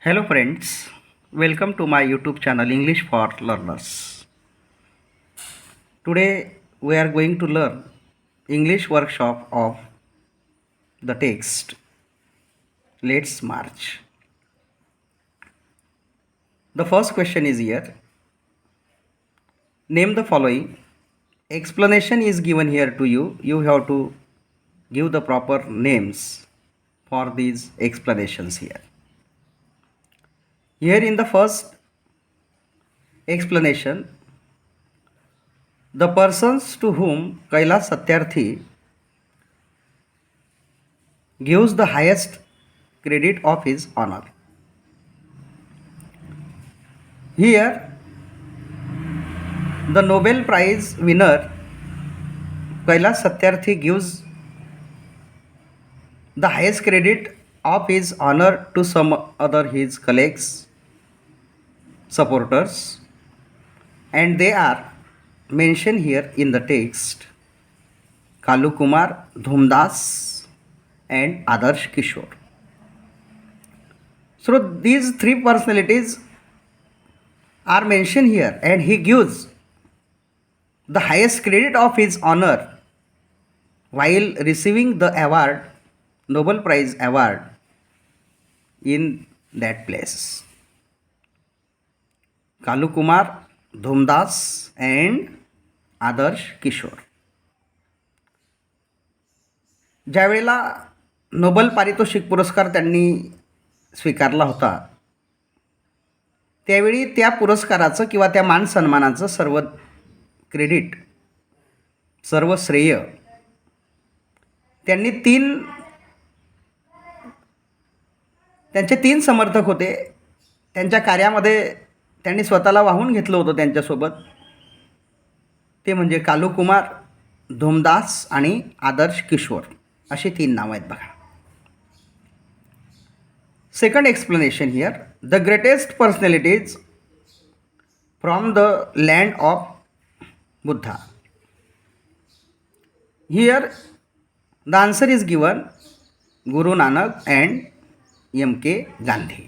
Hello friends, welcome to my YouTube channel English for Learners. Today we are going to learn English workshop of the text Let's March. The first question is here. Name the following. Explanation is given here to you. You have to give the proper names for these explanations here. Here in the first explanation, the persons to whom Kailash Satyarthi gives the highest credit of his honor. Here, the Nobel Prize winner Kailash Satyarthi gives the highest credit of his honor to some other his colleagues, supporters, and they are mentioned here in the text: Kalu Kumar, Dhumdas, and Adarsh Kishore. So these three personalities are mentioned here, and he gives the highest credit of his honor while receiving the award, Nobel Prize award, in that place. Kalu Kumar, Dhumdas, and Adarsh Kishore. ज्यावेळेला Nobel पारितोषिक पुरस्कार त्यांनी स्वीकारला होता, त्यावेळी त्या पुरस्काराचं किंवा त्या मान सन्मानाचं सर्व क्रेडिट, सर्व श्रेय त्यांनी त्यांचे तीन समर्थक होते. त्यांच्या कार्यामध्ये त्यांनी स्वतःला वाहून घेतलं होतं त्यांच्यासोबत. ते म्हणजे कालू कुमार, धूमदास आणि आदर्श किशोर अशी तीन नावं आहेत बघा. Second explanation here. The greatest personalities from the land of Buddha. Here the answer is given Guru Nanak and M.K. Gandhi.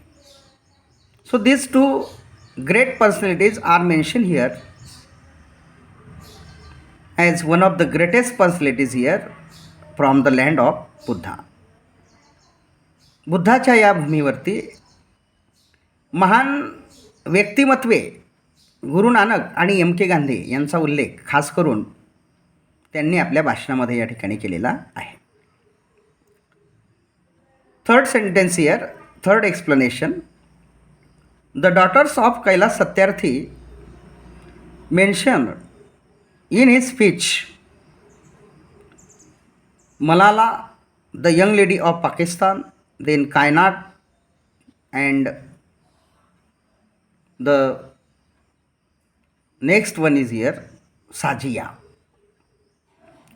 So these two great personalities are mentioned here as one of the greatest personalities here from the land of Buddha. बुद्धाच्या या भूमीवरती महान व्यक्तिमत्वे गुरु नानक आणि M.K. Gandhi यांचा उल्लेख खास करून त्यांनी आपल्या भाषणामध्ये या ठिकाणी केलेला आहे. Third sentence here, third explanation. The daughters of Kailash Satyarthi mentioned in his speech Malala, the young lady of Pakistan, then Kainat, and the next one is here Sajia.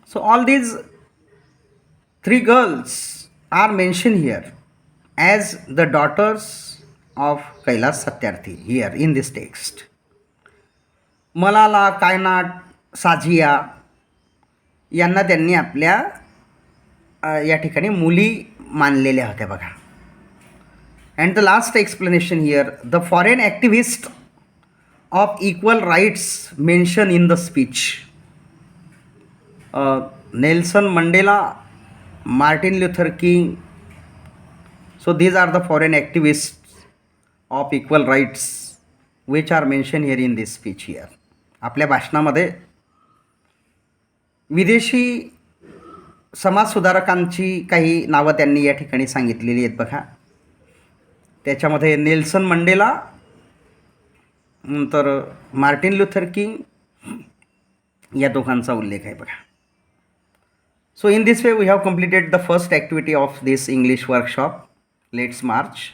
So all these three girls are mentioned here as the daughters of Kailash Satyarthi here in this text. Malala, Kainat, Sajia यांना त्यांनी आपल्या या ठिकाणी मुली मानलेल्या होत्या बघा. And the last explanation here. The foreign activists of equal rights mention in the speech. Nelson Mandela, Martin Luther King. So these are the foreign activists of equal rights which are mentioned here in this speech here. आपल्या भाषणामध्ये विदेशी समाजसुधारकांची काही नावं त्यांनी या ठिकाणी सांगितलेली आहेत बघा. त्याच्यामध्ये नेल्सन मंडेला, नंतर मार्टिन लुथर किंग या दोघांचा उल्लेख आहे बघा. So in this way we have completed the first activity of this English workshop, Let's March.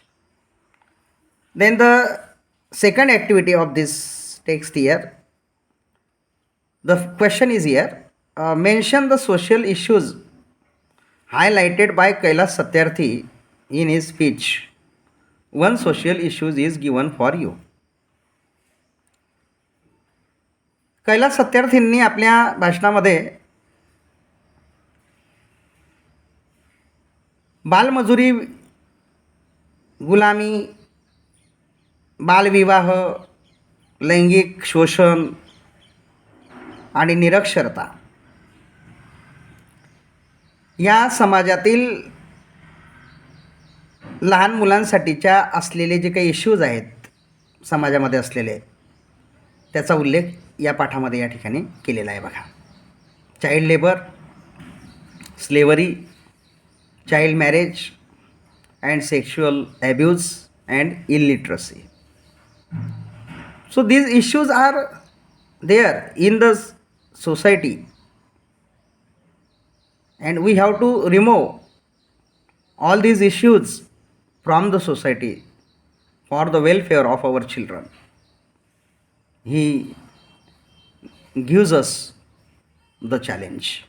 Then the second activity of this text here, the question is here, mention the social issues highlighted by Kailash Satyarthi in his speech. One social issue is given for you. Kailas सत्यार्थींनी आपल्या भाषणामध्ये बालमजुरी, गुलामी बालविवाह, लैंगिक शोषण आणि निरक्षरता या समाजातील लहान मुलांसाठीच्या असलेले जे काही इश्यूज आहेत समाजामध्ये असलेले, त्याचा उल्लेख या पाठामध्ये या ठिकाणी केलेला आहे बघा. Child labour, slavery, child marriage and sexual abuse and illiteracy. So these issues are there in the society and we have to remove all these issues from the society for the welfare of our children. He gives us the challenge.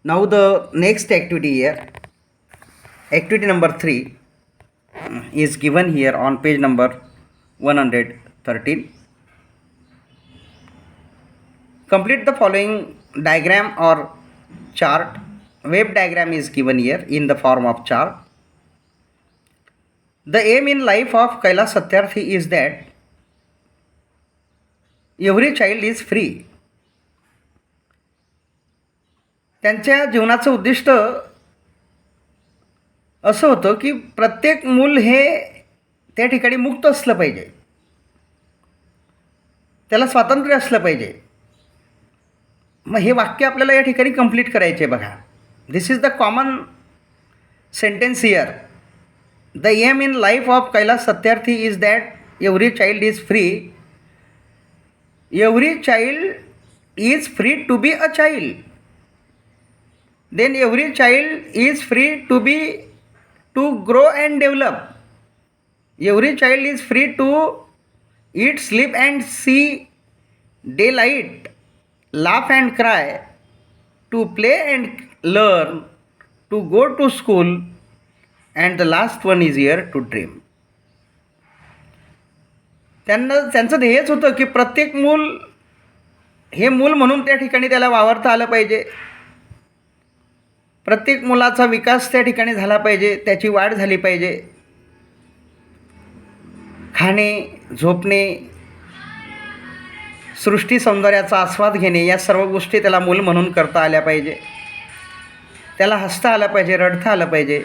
Now the next activity here, activity number 3 is given here on page number 113. Complete the following diagram or chart. Wave diagram is given here in the form of chart. The aim in life of Kailash Satyarthi is that every child is free. त्यांच्या जीवनाचं उद्दिष्ट असं होतं की प्रत्येक मूल हे त्या ठिकाणी मुक्त असलं पाहिजे, त्याला स्वातंत्र्य असलं पाहिजे. मग हे वाक्य आपल्याला या ठिकाणी कंप्लीट करायचे आहे बघा. This is the common sentence here. The aim in life of Kailash Satyarthi is that every child is free. Every child is free to be a child. Then every child is free to grow and develop. Every child is free to eat, sleep and see daylight, laugh and cry, to play and learn, to go to school, and the last one is here to dream. त्यांचं ध्येयच होतं की प्रत्येक मूल हे मूल म्हणून त्या ठिकाणी त्याला वावरता आलं पाहिजे. प्रत्येक मुलाचा विकास त्या ठिकाणी झाला पाहिजे, त्याची वाढ झाली पाहिजे. खाणे, झोपणे, सृष्टी सौंदर्याचा आस्वाद घेणे या सर्व गोष्टी त्याला मूल म्हणून करता आल्या पाहिजे. त्याला हसता आलं पाहिजे, रडता आलं पाहिजे,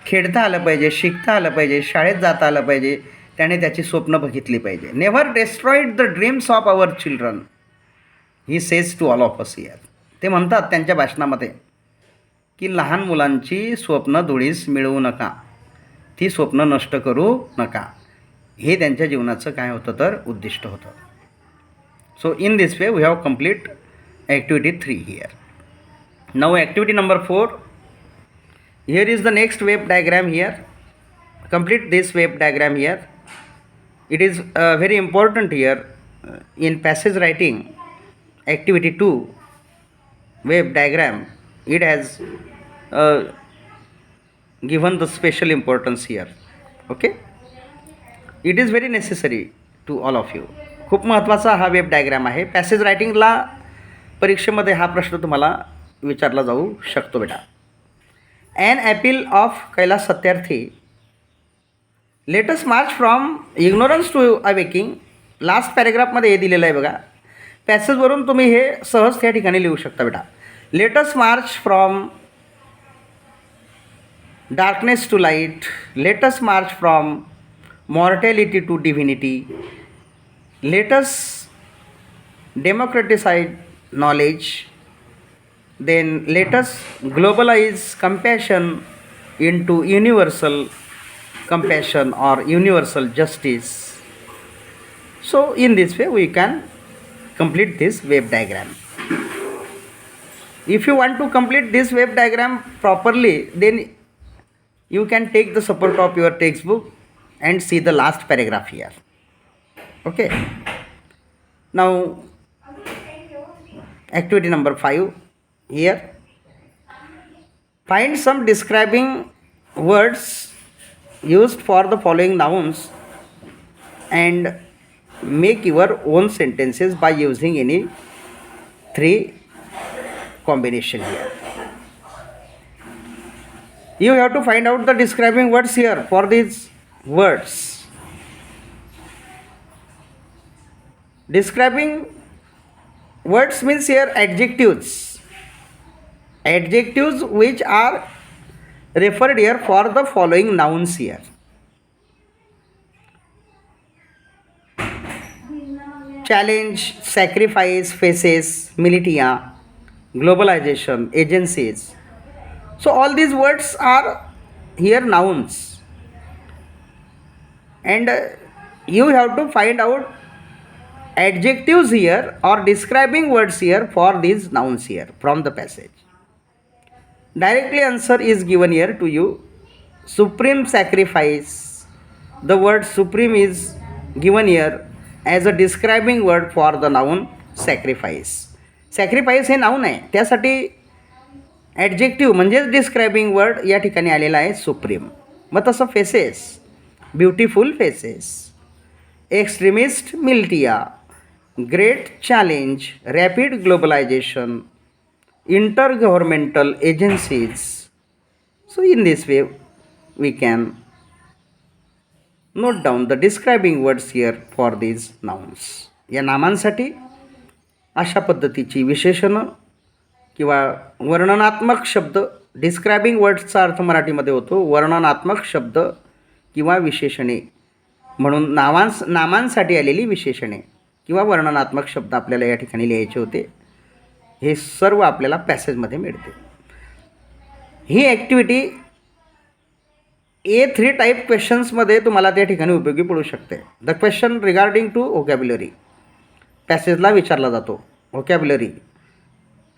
खेळता आलं पाहिजे, शिकता आलं पाहिजे, शाळेत जाता आलं पाहिजे. त्याने त्याची स्वप्न बघितली पाहिजे. Never destroyed the dreams of our children, he says to all of us here. ते म्हणतात त्यांच्या भाषणामध्ये की लहान मुलांची स्वप्न धुळीस मिळवू नका, ती स्वप्न नष्ट करू नका. हे त्यांच्या जीवनाचं काय होतं तर उद्दिष्ट होतं. So in this way we have complete activity 3 here. Now activity number 4. Here is the next web diagram here. Complete this web diagram here. It is very important here in passage writing. Activity 2 web diagram, it has given the special importance here. Okay, it is very necessary to all of you. खूप महत्त्वाचा हा web diagram आहे. Passage रायटिंगला परीक्षेमध्ये हा प्रश्न तुम्हाला विचारला जाऊ शकतो बेटा. An appeal of Kailash Satyarthi. Let us march from ignorance to awaking. Last पॅरेग्राफमध्ये हे दिलेलं आहे बघा. पॅसेजवरून तुम्ही हे सहज त्या ठिकाणी लिहू शकता बेटा. Late us march from darkness to light. Let us march from mortality to divinity. Let us democratize knowledge. Then let us globalize compassion into universal compassion or universal justice. So in this way we can complete this wave diagram. If you want to complete this wave diagram properly, then you can take the support of your textbook and see the last paragraph here. Okay, now activity number 5 here. Find some describing words used for the following nouns and make your own sentences by using any 3 combination here. You have to find out the describing words here for these words. Describing words means here adjectives. Adjectives which are referred here for the following nouns here. Challenge, sacrifice, faces, militia, globalization, agencies. So all these words are here nouns, and you have to find out adjectives here or describing words here for these nouns here from the passage. Directly answer is given here to you. Supreme sacrifice. The word supreme is given here as a describing word for the noun sacrifice. Sacrifice हे noun आहे, त्यासाठी adjective म्हणजेच describing word या ठिकाणी आलेला आहे supreme. मग तसं faces, beautiful faces, extremist militia, great challenge, rapid globalisation, intergovernmental agencies. So in this way we can note down the describing words here for these nouns. या नामांसाठी अशा पद्धतीची विशेषणं किंवा वर्णनात्मक शब्द, डिस्क्रायबिंग वर्ड्सचा अर्थ मराठीमध्ये होतो वर्णनात्मक शब्द किंवा विशेषणे, म्हणून नामांसाठी आलेली विशेषणे किंवा वर्णनात्मक शब्द आपल्याला या ठिकाणी लिहायचे होते. हे सर्व आपल्याला पॅसेजमध्ये मिळते. ही ॲक्टिव्हिटी A3 टाईप क्वेश्चन्समध्ये तुम्हाला त्या ठिकाणी उपयोगी पडू शकते. The question regarding to vocabulary पॅसेजला विचारला जातो. व्होकॅब्युलरी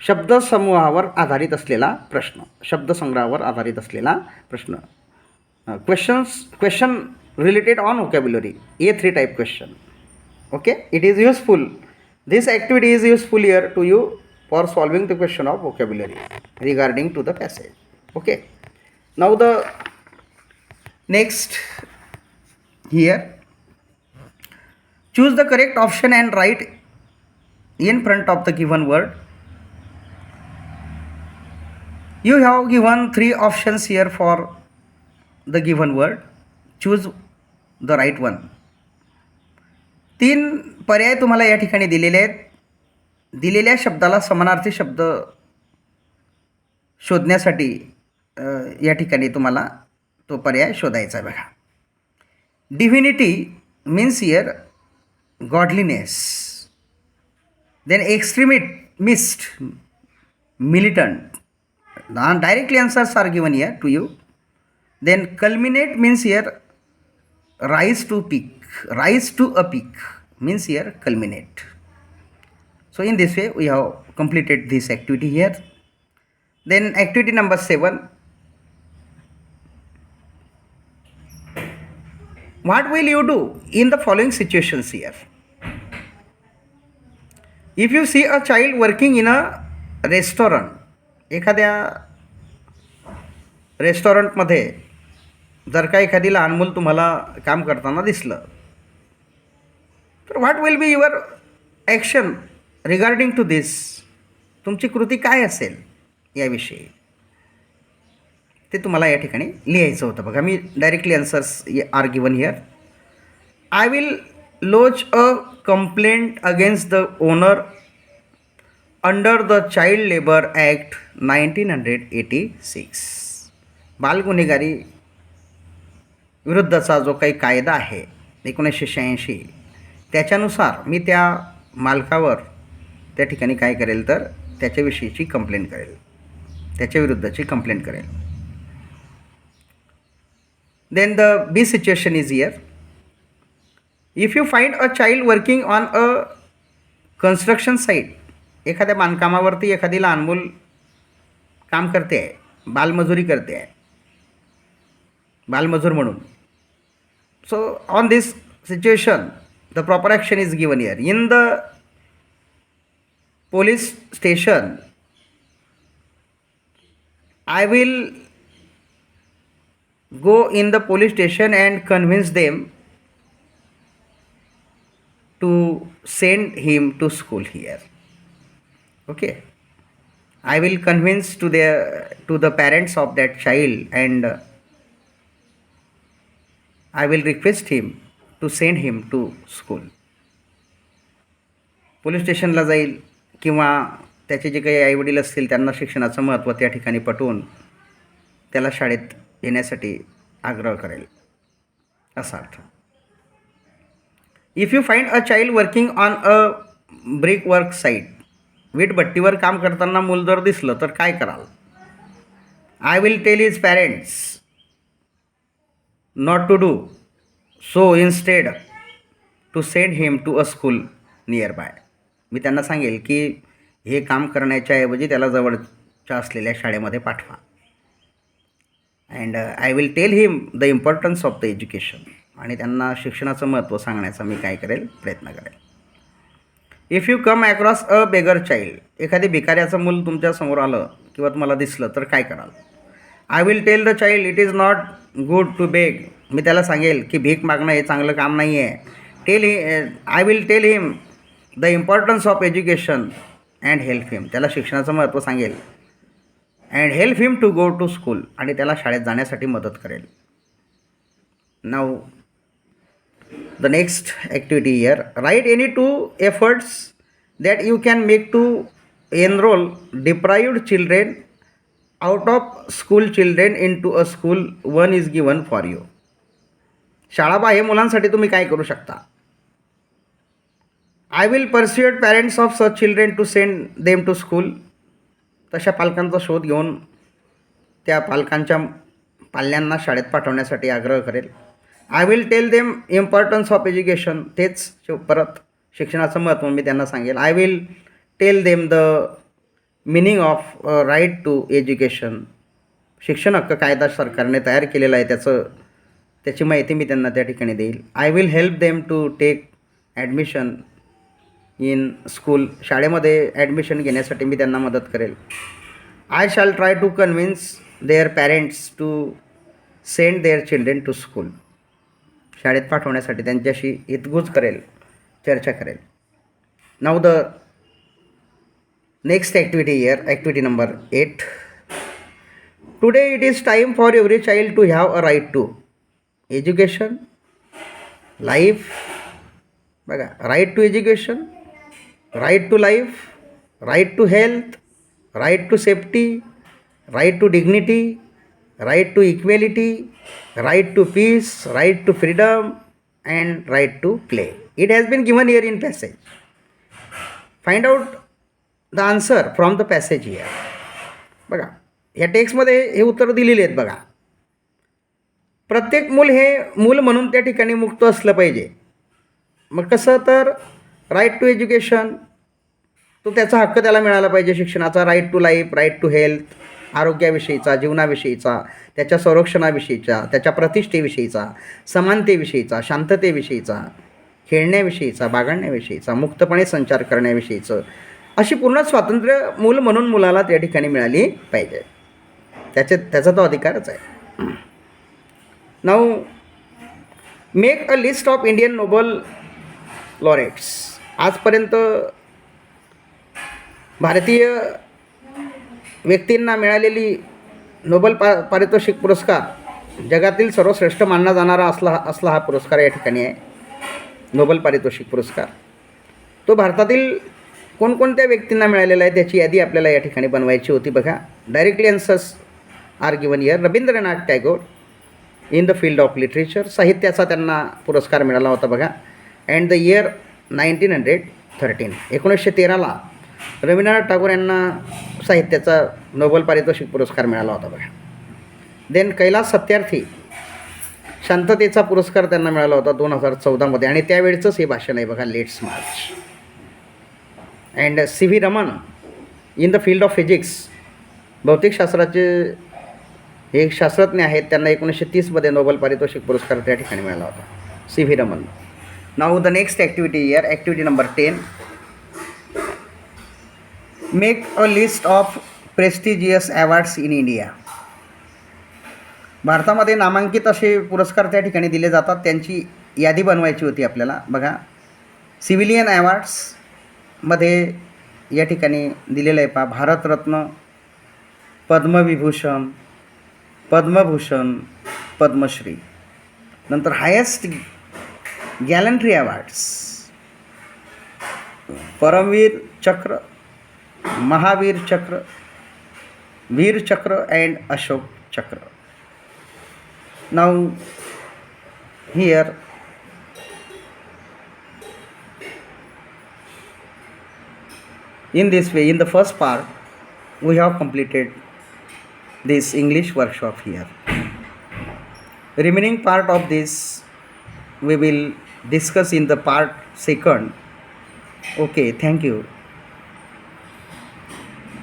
शब्दसमूहावर आधारित असलेला प्रश्न, शब्दसंग्रहावर आधारित असलेला प्रश्न. Question related on vocabulary, A3 type question. Okay, it is useful. This activity is useful here to you for solving the question of vocabulary regarding to the passage. Okay, now the next here, choose the correct option and write in front of the given word. You have given 3 options here for the given word. Choose the right one. 3 पर्याय तुम्हाला या ठिकाणी दिलेले आहेत. दिलेल्या शब्दाला समानार्थी शब्द शोधण्यासाठी या ठिकाणी तुम्हाला तो पर्याय शोधायचा. बघा, divinity means here godliness, then extremist militant. Directly answers are given here to you. Then culminate means here rise to a peak means here culminate. So in this way we have completed this activity here. Then activity number 7, what will you do in the following situations here? If you see a child working in a restaurant, एखाद्या रेस्टॉरंटमध्ये जर का एखादी लहान मूल तुम्हाला काम करताना दिसलं, तर what will be your action regarding to this. तुमची कृती काय असेल याविषयी ते तुम्हाला या ठिकाणी लिहायचं होतं. बघा, मी directly answers are given here. I will lodge a complaint against the owner under the child labour act 1986. बालगुन्हेगारी विरुद्धचा जो काही कायदा आहे 1986, त्याच्यानुसार मी त्या मालकावर त्या ठिकाणी काय करेल, तर त्याच्याविषयीची कंप्लेंट करेल, त्याच्याविरुद्धची कंप्लेंट करेल. Then the B situation is here. If you find a child working on a construction site, एखाद्या बांधकामावरती एखादी लहान मूल काम करते आहे, बालमजुरी करते आहे, बालमजूर म्हणून. So on this situation the proper action is given here. In the police station, I will go in the police station and convince them to send him to school here. Okay, I will convince to the parents of that child, and I will request him to send him to school. Police स्टेशनला जाईल किंवा त्याचे जे काही आईवडील असतील त्यांना शिक्षणाचं महत्त्व त्या ठिकाणी पटवून त्याला शाळेत येण्यासाठी आग्रह करेल, असा अर्थ. If you find a child working on a brick work site, वीटभट्टीवर काम करताना मूल जर दिसलं तर काय कराल? I will tell his parents not to do so instead to send him to a school nearby. मी त्यांना सांगेल की हे काम करण्याच्या ऐवजी त्याला जवळच्या असलेल्या शाळेमध्ये पाठवा. And I will tell him the importance of the education. आणि त्यांना शिक्षणाचं महत्त्व सांगण्याचा मी काय करेल, प्रयत्न करेल. If you come across a beggar child, एखादी भिकाऱ्याचं मूल तुमच्यासमोर आलं किंवा तुम्हाला दिसलं तर काय कराल? I will tell the child it is not good to beg. मी त्याला सांगेल की भीक मागणं हे चांगलं काम नाही आहे. I will tell him the importance of education and help him. त्याला शिक्षणाचं महत्त्व सांगेल. And help him to go to school. आणि त्याला शाळेत जाण्यासाठी मदत करेल. Now the next activity here, write any 2 efforts that you can make to enrol deprived children out of school children into a school one is given for you. शाळाबाह्य मुलांसाठी तुम्ही काय करू शकता? I will परस्युएड parents of such children to send them to school. तशा पालकांचा शोध घेऊन त्या पालकांच्या पाल्यांना शाळेत पाठवण्यासाठी आग्रह करेल. I will tell them importance of education. तेच परत शिक्षणाचं महत्त्व मी त्यांना सांगेल. I will tell them the meaning of right to education. शिक्षण हक्क कायदा सरकारने तयार केलेला आहे, त्याची माहिती मी त्यांना त्या ठिकाणी देईल. I will help them to take admission in school. शाळेमध्ये ॲडमिशन घेण्यासाठी मी त्यांना मदत करेल. I shall try to convince their parents to send their children to school. शाळेत पाठवण्यासाठी त्यांच्याशी हितगुज करेल, चर्चा करेल. Now the next activity here, activity number 8. Today it is time for every child to have a right to education, life. बघा, right to education, right to life, right to health, right to safety, right to dignity, right to equality, right to peace, right to freedom, and right to play. It has been given here in passage. Find out the answer from the passage here. बघा, या टेक्स्टमध्ये हे उत्तर दिलेली आहेत. बघा, प्रत्येक मूल हे मूल म्हणून त्या ठिकाणी मुक्त असलं पाहिजे. मग कसं? तर राईट टू एज्युकेशन, तो त्याचा हक्क त्याला मिळाला पाहिजे शिक्षणाचा. Right to life, right to health, आरोग्याविषयीचा, जीवनाविषयीचा, त्याच्या संरक्षणाविषयीचा, त्याच्या प्रतिष्ठेविषयीचा, समानतेविषयीचा, शांततेविषयीचा, खेळण्याविषयीचा, बागडण्याविषयीचा, मुक्तपणे संचार करण्याविषयीचं, अशी पूर्ण स्वातंत्र्य मूल म्हणून मुलाला त्या ठिकाणी मिळाली पाहिजे. त्याचा तो अधिकारच आहे. Now make a list of Indian Nobel laureates. आजपर्यंत भारतीय व्यक्तींना मिळालेली नोबल पारितोषिक पुरस्कार, जगातील सर्वश्रेष्ठ मानला जाणारा असला हा पुरस्कार या ठिकाणी आहे, नोबल पारितोषिक पुरस्कार. तो भारतातील कोणकोणत्या व्यक्तींना मिळालेला आहे त्याची यादी आपल्याला या ठिकाणी बनवायची होती. बघा, directly answers are given here. Rabindranath Tagore in the field of literature, साहित्याचा त्यांना पुरस्कार मिळाला होता. बघा, अँड द इयर 1913, 1913ला रवींद्रनाथ टागोर यांना साहित्याचा नोबल पारितोषिक पुरस्कार मिळाला होता. बघा, देन कैलास सत्यार्थी, शांततेचा पुरस्कार त्यांना मिळाला होता 2014मध्ये, आणि त्यावेळेचंच हे भाषण आहे. बघा, let's march. And C.V. Raman in the field of physics, भौतिकशास्त्राचे एक शास्त्रज्ञ आहेत, त्यांना 1930मध्ये नोबल पारितोषिक पुरस्कार त्या ठिकाणी मिळाला होता, C.V. Raman. Now the next activity here, activity number 10. Make a list of prestigious awards in India. भारतामध्ये नामांकित असे पुरस्कार त्या ठिकाणी दिले जातात, त्यांची यादी बनवायची होती आपल्याला. बघा, सिव्हिलियन अवॉर्ड्समध्ये या ठिकाणी दिलेलं आहे. भारतरत्न, पद्मविभूषण, पद्मभूषण, पद्मश्री. नंतर highest gallantry awards, Paramveer Chakra, Mahavir Chakra, Veer Chakra, and Ashok Chakra. Now, here in this way, in the first part, we have completed this English workshop here. Remaining part of this we will discuss in the part second. Okay, thank you.